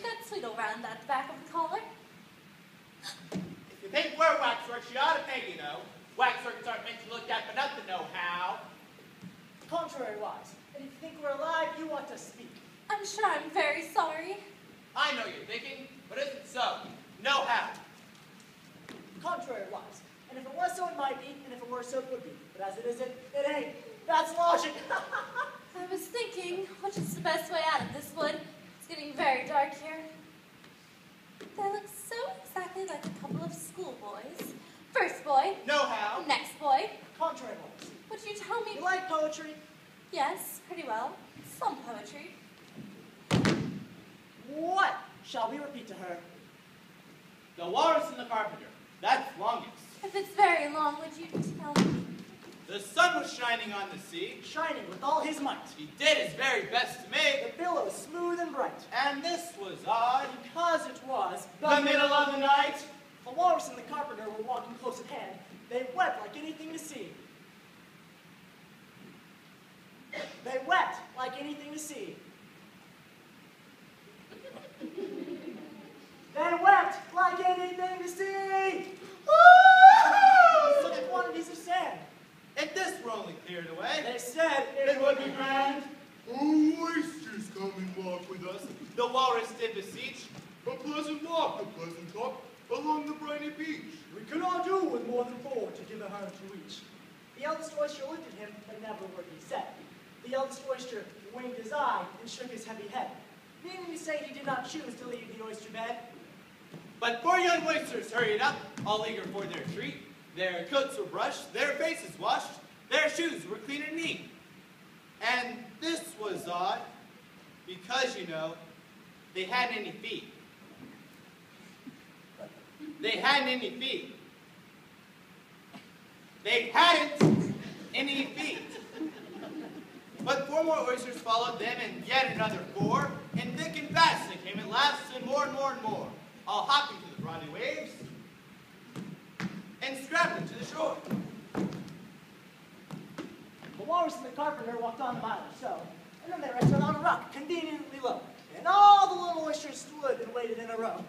got Tweedle round that back of the collar. If you think we're waxworks, you ought to pay, you know. Waxworks aren't meant to look at but not to know how. Contrary-wise, and if you think we're alive, you ought to speak. I'm sure I'm very sorry. I know you're thinking, but isn't so. Know how. Contrary-wise, and if it was so, it might be, and if it were so, it would be. But as it isn't, it ain't. That's logic. I was thinking, which is the best way out of this wood? It's getting very dark here. They look so exactly like a couple of schoolboys. First boy. Know how. Next boy. Contrary-wise. Would you tell me? You like poetry? Yes, pretty well. Some poetry. What shall we repeat to her? The walrus and the carpenter. That's longest. If it's very long, would you tell me? The sun was shining on the sea. Shining with all his might. He did his very best to make. The billows smooth and bright. And this was odd. Because it was The middle of the night. The walrus and the carpenter were walking close at hand. They wept like anything to see. They wept like anything to see. They wept like anything to see. Such quantities of sand. If this were only cleared away, They said it would be grand. Oh, oysters, come and walk with us. The walrus did beseech. A pleasant walk, a pleasant talk, along the briny beach. We could all do with more than 4 to give a hand to each. The eldest oyster looked at him, but never a word he said. The eldest oyster winked his eye and shook his heavy head, meaning to say he did not choose to leave the oyster bed. But 4 young oysters hurried up, all eager for their treat. Their coats were brushed, their faces washed, their shoes were clean and neat. And this was odd, because, you know, they hadn't any feet. They hadn't any feet. They hadn't any feet. But 4 more oysters followed them, and yet another 4, and thick and fast they came at last, and more and more and more, all hopping to the brawny waves, and scrambling to the shore. The walrus and the carpenter walked on a mile or so, and then they rested on a rock conveniently low, and all the little oysters stood and waited in a row.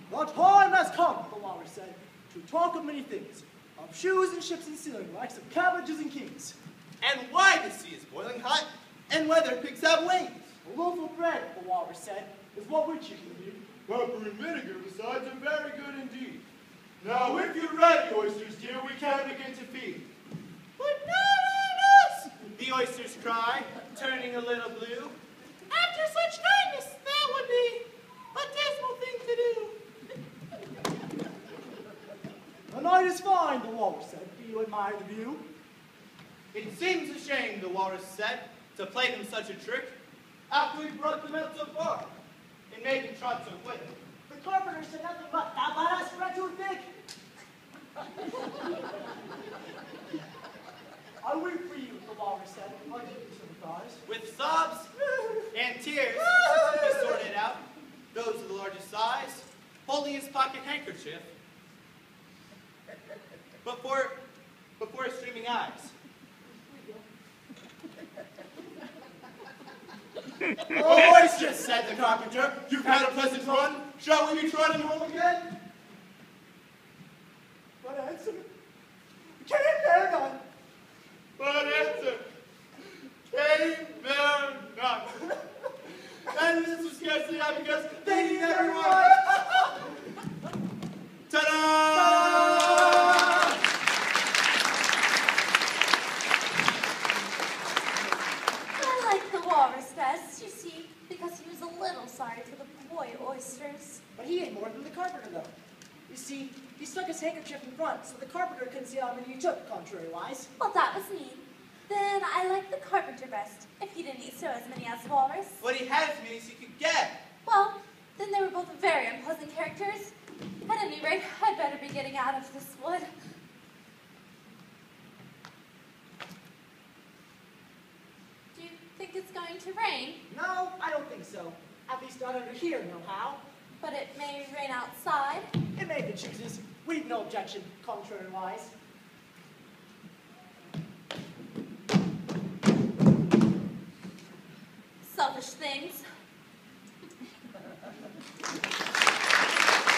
The time has come, the walrus said, to talk of many things, of shoes and ships and sailing, likes of cabbages and kings. And why the sea is boiling hot, and whether pigs have wings. A loaf of bread, the walrus said, is what we chiefly need. Pepper and vinegar besides are very good indeed. Now, if you're ready, oysters dear, we can begin to feed. But not on us, the oysters cry, turning a little blue. After such kindness, that would be a dismal thing to do. The night is fine, the walrus said. Do you admire the view? It seems a shame, the walrus said, to play them such a trick, after we brought them out so far, and made them trot so quick. The carpenter said nothing but, "Now let us spread too thick." I weep for you, the walrus said, much to sympathize. With sobs and tears, he sorted out those of the largest size, holding his pocket handkerchief before his streaming eyes. Oh, oysters, said the carpenter, you've had a pleasant run. Shall we be trotting home again? What answer? Came there none. But answer came there none. And this was scarcely not because they need everyone. Ta-da! I like the walrus best, you see, because he was a little sorry for the boy oysters. But he ate more than the carpenter, though. You see, he stuck his handkerchief in front, so the carpenter couldn't see how many he took, contrary-wise. Well, that was mean. Then I like the carpenter best, if he didn't eat so as many as the walrus. But he had as many as he could get. Well, then they were both very unpleasant characters. At any rate, I'd better be getting out of this wood. Do you think it's going to rain? No, I don't think so. At least not under here, nohow. But it may rain outside. It may be chooses. We've no objection, contrary-wise. Selfish things.